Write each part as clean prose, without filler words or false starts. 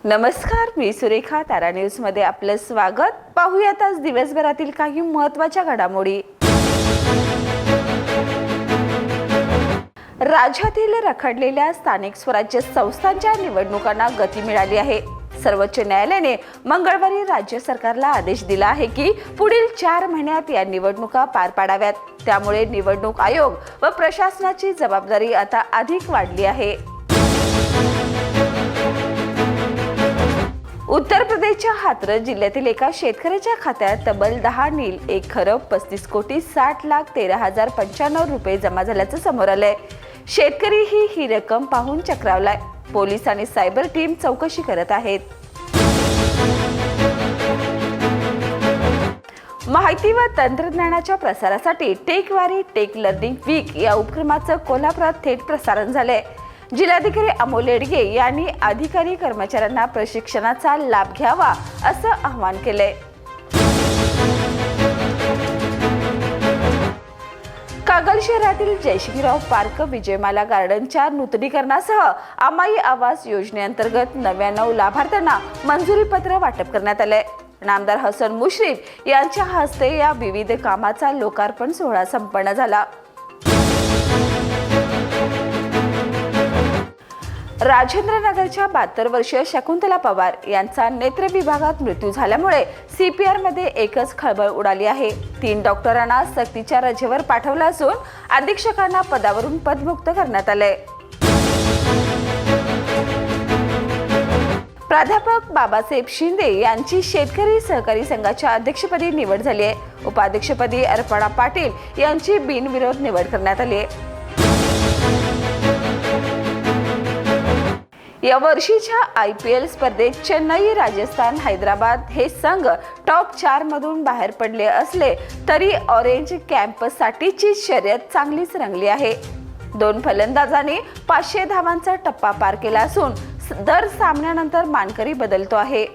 नमस्कार, मी सुरेखा. तारा न्यूज मध्ये आपलं स्वागत. पाहूयात आज दिवसभरातील काही महत्त्वाच्या घडामोडी. राज्यातील रखडलेल्या स्थानिक स्वराज्य संस्थांच्या निवडणुकांना गती मिळाली आहे. सर्वोच्च न्यायालयाने मंगळवारी राज्य सरकारला आदेश दिला आहे की पुढील 4 महिन्यात या निवडणुका पार पाडाव्यात. त्यामुळे निवडणूक आयोग व प्रशासनाची जबाबदारी आता अधिक वाढली आहे. उत्तर प्रदेशच्या हाथरस जिल्ह्यातील एका शेतकऱ्याच्या खात्यात तब्बल 10 नील 1 खरब 35,13,95 रुपये जमा झाल्याचं समोर आलंय. शेतकरी ही रक्कम पाहून चक्रावलाय. पोलीस आणि सायबर टीम चौकशी करत आहेत. माहिती व तंत्रज्ञानाच्या प्रसारासाठी टेकवारी टेक लर्निंग वीक या उपक्रमाचं कोल्हापुरात थेट प्रसारण झालंय. जिल्हाधिकारी अमोल येडगे यांनी अधिकारी कर्मचाऱ्यांना प्रशिक्षणाचा लाभ घ्यावा असं आवाहन केलंय. कागल शहरातील जयसिंगराव पार्क विजयमाला गार्डनच्या नूतनीकरणासह अमाई आवास योजनेअंतर्गत 99 लाभार्थ्यांना मंजुरी पत्र वाटप करण्यात आलंय. नामदार हसन मुश्रीफ यांच्या हस्ते या विविध कामाचा लोकार्पण सोहळा संपन्न झाला. राजेंद्रनगरच्या 72 वर्षीय शकुंतला पवार यांचा नेत्र विभागात मृत्यू झाल्यामुळे CPR मध्ये एकच खळबळ उडाली आहे. 3 डॉक्टरांना सक्तीच्या रजेवर पाठवलं असून अधीक्षकांना पदावरून पदमुक्त करण्यात आले. प्राध्यापक बाबासाहेब शिंदे यांची शेतकरी सहकारी संघाच्या अध्यक्षपदी निवड झाली आहे. उपाध्यक्षपदी अर्पणा पाटील यांची बिनविरोध निवड करण्यात आली आहे. या वर्षीच्या IPL स्पर्धेत चेन्नई, राजस्थान, हैदराबाद हे संघ टॉप 4 मधून बाहेर पडले असले तरी ऑरेंज कॅम्पसाठीची शर्यत चांगलीच रंगली आहे. 2 फलंदाजांनी 500 धावांचा टप्पा पार केला असून दर सामन्यानंतर मानकरी बदलतो आहे.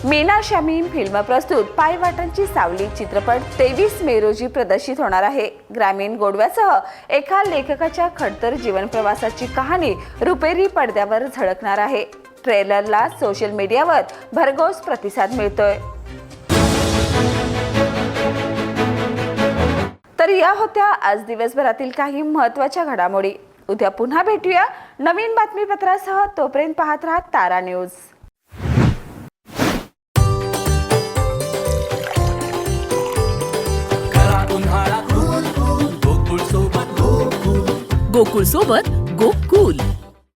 मीना शमीम फिल्म प्रस्तुत पायवाटांची सावली चित्रपट 23 मे रोजी प्रदर्शित होणार आहे. ग्रामीण गोडव्यासह एका लेखकाच्या खडतर जीवन प्रवासाची कहाणी रुपेरी पडद्यावर झळकणार आहे. ट्रेलरला सोशल मीडियावर भरघोस प्रतिसाद मिळतोय. तर या होत्या आज दिवसभरातील काही महत्त्वाच्या घडामोडी. उद्या पुन्हा भेटूया नवीन बातमीपत्रासह. तोपर्यंत पाहत राहा तारा न्यूज. गोकुळ सोबत गो कूल.